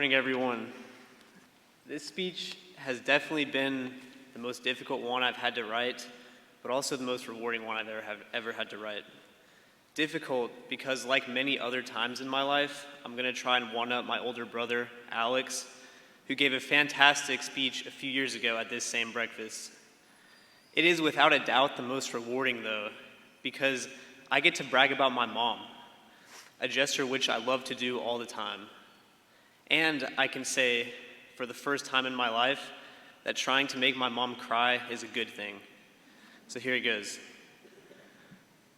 Morning, everyone. This speech has definitely been the most difficult one I've had to write, but also the most rewarding one I've ever had to write. Difficult because, like many other times in my life, I'm going to try and one-up my older brother, Alex, who gave a fantastic speech a few years ago at this same breakfast. It is without a doubt the most rewarding, though, because I get to brag about my mom, a gesture which I love to do all the time. And I can say, for the first time in my life, that trying to make my mom cry is a good thing. So here it goes.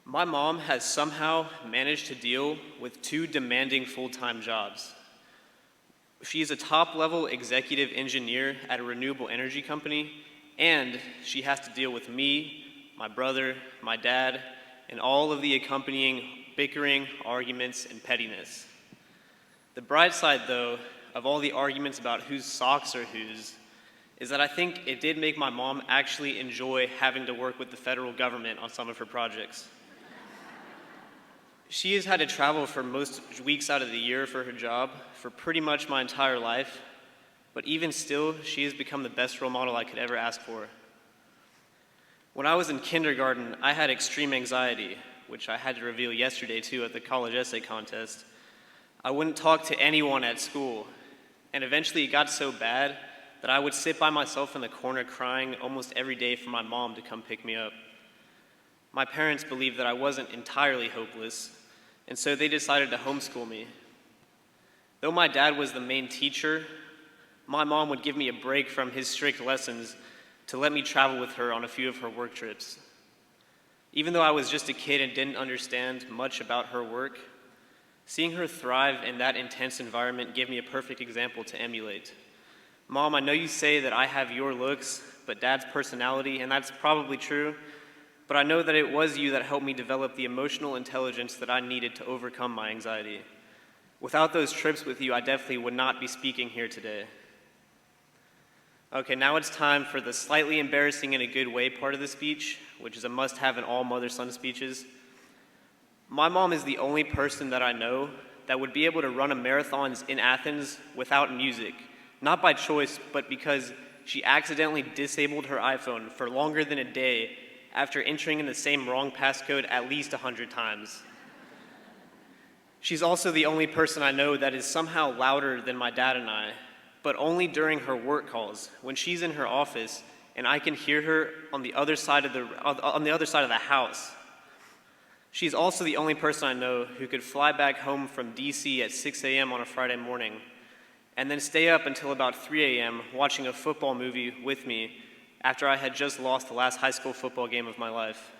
My mom has somehow managed to deal with two demanding full-time jobs. She is a top-level executive engineer at a renewable energy company, and she has to deal with me, my brother, my dad, and all of the accompanying bickering, arguments, and pettiness. The bright side, though, of all the arguments about whose socks are whose, is that I think it did make my mom actually enjoy having to work with the federal government on some of her projects. She has had to travel for most weeks out of the year for her job for pretty much my entire life, but even still, she has become the best role model I could ever ask for. When I was in kindergarten, I had extreme anxiety, which I had to reveal yesterday too at the college essay contest. I wouldn't talk to anyone at school, and eventually it got so bad that I would sit by myself in the corner crying almost every day for my mom to come pick me up. My parents believed that I wasn't entirely hopeless, and so they decided to homeschool me. Though my dad was the main teacher, my mom would give me a break from his strict lessons to let me travel with her on a few of her work trips. Even though I was just a kid and didn't understand much about her work, seeing her thrive in that intense environment gave me a perfect example to emulate. Mom, I know you say that I have your looks, but Dad's personality, and that's probably true, but I know that it was you that helped me develop the emotional intelligence that I needed to overcome my anxiety. Without those trips with you, I definitely would not be speaking here today. Okay, now it's time for the slightly embarrassing in a good way part of the speech, which is a must-have in all mother-son speeches. My mom is the only person that I know that would be able to run a marathon in Athens without music, not by choice, but because she accidentally disabled her iPhone for longer than a day after entering in the same wrong passcode at least 100 times. She's also the only person I know that is somehow louder than my dad and I, but only during her work calls, when she's in her office and I can hear her on the other side of the house. She's also the only person I know who could fly back home from DC at 6 a.m. on a Friday morning and then stay up until about 3 a.m. watching a football movie with me after I had just lost the last high school football game of my life.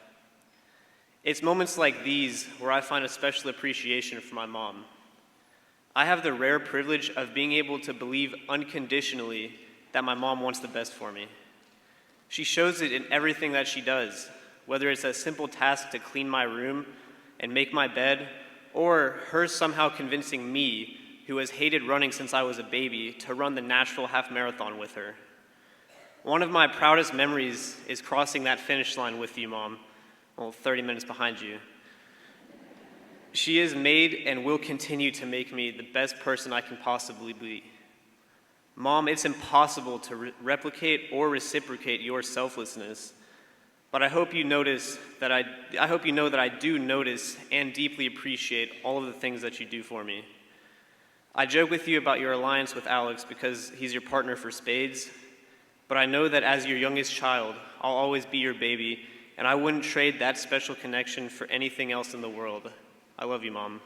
It's moments like these where I find a special appreciation for my mom. I have the rare privilege of being able to believe unconditionally that my mom wants the best for me. She shows it in everything that she does, whether it's a simple task to clean my room and make my bed, or her somehow convincing me, who has hated running since I was a baby, to run the Nashville half marathon with her. One of my proudest memories is crossing that finish line with you, Mom. Well, 30 minutes behind you. She has made and will continue to make me the best person I can possibly be. Mom, it's impossible to replicate or reciprocate your selflessness, but I hope you know that I do notice and deeply appreciate all of the things that you do for me. I joke with you about your alliance with Alex because he's your partner for spades, but I know that as your youngest child, I'll always be your baby, and I wouldn't trade that special connection for anything else in the world. I love you, Mom.